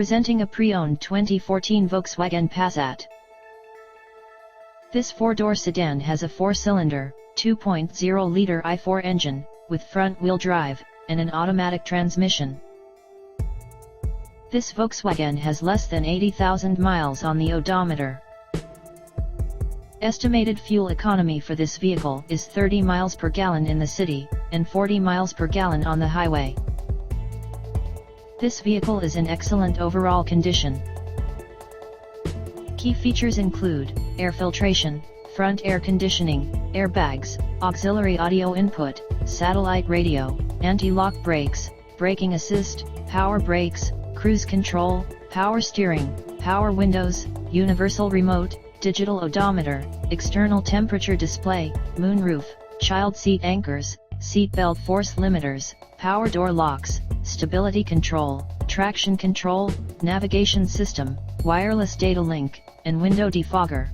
Presenting a pre-owned 2014 Volkswagen Passat. This four-door sedan has a four-cylinder, 2.0-liter i4 engine, with front-wheel drive, and an automatic transmission. This Volkswagen has less than 80,000 miles on the odometer. Estimated fuel economy for this vehicle is 30 miles per gallon in the city, and 40 miles per gallon on the highway. This vehicle is in excellent overall condition. Key features include air filtration, front air conditioning, airbags, auxiliary audio input, satellite radio, anti-lock brakes, braking assist, power brakes, cruise control, power steering, power windows, universal remote, digital odometer, external temperature display, moonroof, child seat anchors, seat belt force limiters, power door locks, stability control, traction control, navigation system, wireless data link, and window defogger.